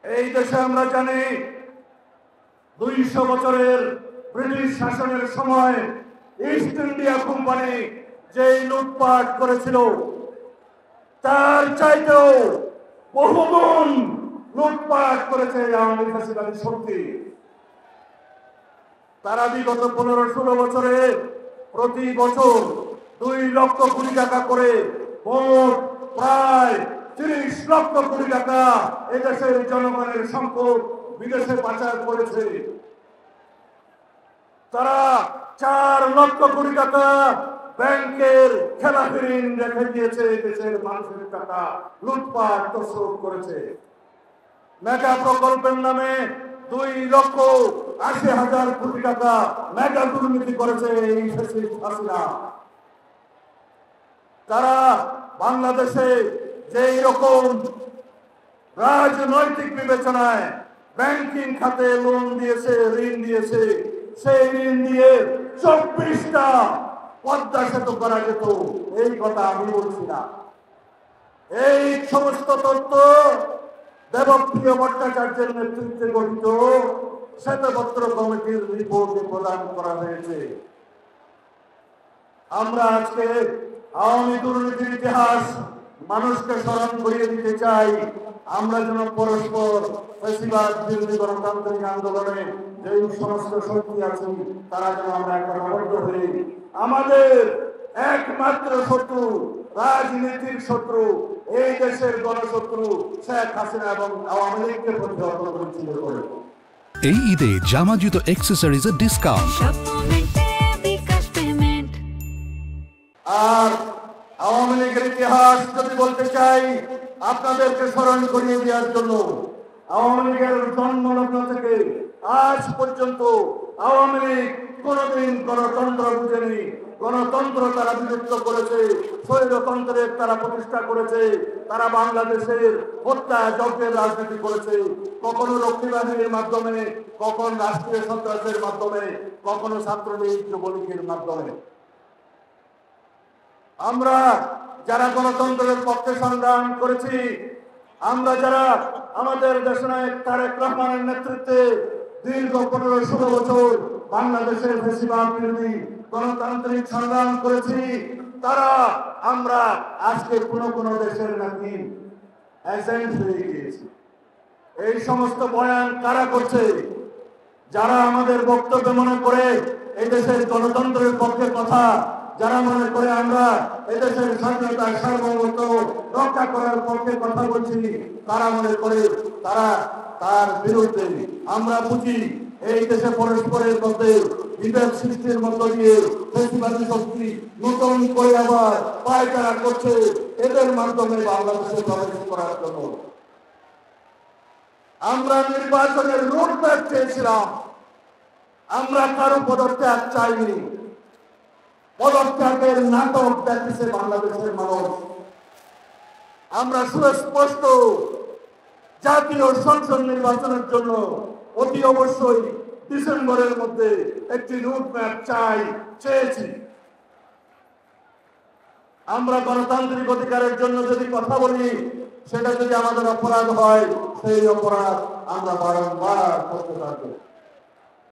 এই দেশে আমরা জানি 200 বছরের ব্রিটিশ শাসনের সময় ইস্ট ইন্ডিয়া কোম্পানি যে লুটপাট করেছিল তার চাইতেও বহুগুণ লুটপাট করেছে আওয়ামী ফ্যাসিবাদী শক্তি। তারা বিগত 15-16 বছরে প্রতি বছর 2 লক্ষ কোটি টাকা করে মোট প্রায় 30 লক্ষ কোটি টাকা এদেশের জনগণের সম্পদ বিদেশে পাচার করেছে। তারা 4 লক্ষ কোটি টাকা ব্যাংকের খেলাপি ঋণ রেখে দিয়েছে, দেশের মানুষের টাকা লুটপাট তছরূপ করেছে। মেগা প্রকল্পের নামে 2,80,000 কোটি টাকা মেগা দুর্নীতি করেছে এই ফ্যাসিস্ট হাসিনা। তারা বাংলাদেশে যেই রকম রাজনৈতিক বিবেচনায় ব্যাংকিং খাতে লোন দিয়েছে, ঋণ দিয়েছে, সেই ঋণ দিয়ে 24টা পদ্মা সেতু করা যেত, এই কথা আমি বলছি না। এই সমস্ত তথ্য দেবপ্রিয় ভট্টাচার্যের নেতৃত্বে গঠিত শ্বেতপত্র কমিটির রিপোর্টে প্রদান করা হয়েছে। আমরা আজকে আওয়ামী দুর্নীতির ইতিহাস মানুষকে স্মরণ করিয়ে দিতে চাই। আমরা যেন পরস্পর ফ্যাসিবাদ বিরোধী গণতান্ত্রিক আন্দোলনে যে সমস্ত শক্তি আছে তারা যেন আমরা একটা আবদ্ধ হই। আমাদের একমাত্র শত্রু, রাজনীতির শত্রু, এই দেশের গণশত্রু শেখ হাসিনা এবং আওয়ামী লীগকে প্রতিহত করে। এই ঈদে জামা জুতো অ্যাক্সেসরিজের ডিসকাউন্ট। আর আওয়ামী লীগের ইতিহাস যদি বলতে চাই আপনাদেরকে স্মরণ করিয়ে দেওয়ার জন্য, আওয়ামী লীগের জন্মলগ্ন থেকে আজ পর্যন্ত আওয়ামী লীগ কোনদিন গণতন্ত্র বুঝেনি। গণতন্ত্র তারা বিলুপ্ত করেছে, স্বৈরতন্ত্রের তারা প্রতিষ্ঠা করেছে। তারা বাংলাদেশের হত্যা যজ্ঞের রাজনীতি করেছে, কখনো রক্ষী বাহিনীর মাধ্যমে, কখন রাষ্ট্রীয় সন্ত্রাসের মাধ্যমে, কখনো ছাত্রলীগ যুবলীগের মাধ্যমে। আমরা যারা গণতন্ত্রের পক্ষে সংগ্রাম করেছি, আমরা যারা আমাদের দেশনায়ক তারেক রহমানের নেতৃত্বে দীর্ঘ 15-16 বছর বাংলাদেশের ফ্যাসিবাদ বিরোধী গণতান্ত্রিক সংগ্রাম করেছি, তারা আমরা আজকে কোন দেশের নাকি এজেন্ট হয়ে গিয়েছি। এই সমস্ত বয়ান কারা করছে? যারা আমাদের বক্তব্য মনে করে এই দেশের গণতন্ত্রের পক্ষে কথা, যারা মনে করে আমরা এদেশের স্বাধীনতা সার্বভৌমত্ব রক্ষা করার পক্ষে কথা বলছি, তারা মনে করে তারা তার বিরুদ্ধে। আমরা বুঝি এই দেশে পরস্পরের মধ্যে বিভেদ সৃষ্টির মধ্য দিয়ে ফ্যাসিবাদী শক্তি নতুন করে আবার পায়চারা করছে এদের মাধ্যমে বাংলাদেশে প্রবেশ করার জন্য। আমরা নির্বাচনের রোডম্যাপ চেয়েছিলাম, আমরা কারো পদত্যাগ চাইনি। পদত্যাগের নাটক দেখতেছে বাংলাদেশের মানুষ। আমরা সুস্পষ্ট জাতীয় সংসদ নির্বাচনের জন্য অতি অবশ্যই ডিসেম্বরের মধ্যে একটি রুটম্যাপ চেয়েছি। আমরা গণতান্ত্রিক অধিকারের জন্য যদি কথা বলি, সেটা যদি আমাদের অপরাধ হয়, সেই অপরাধ আমরা বারংবার করতে থাকবো।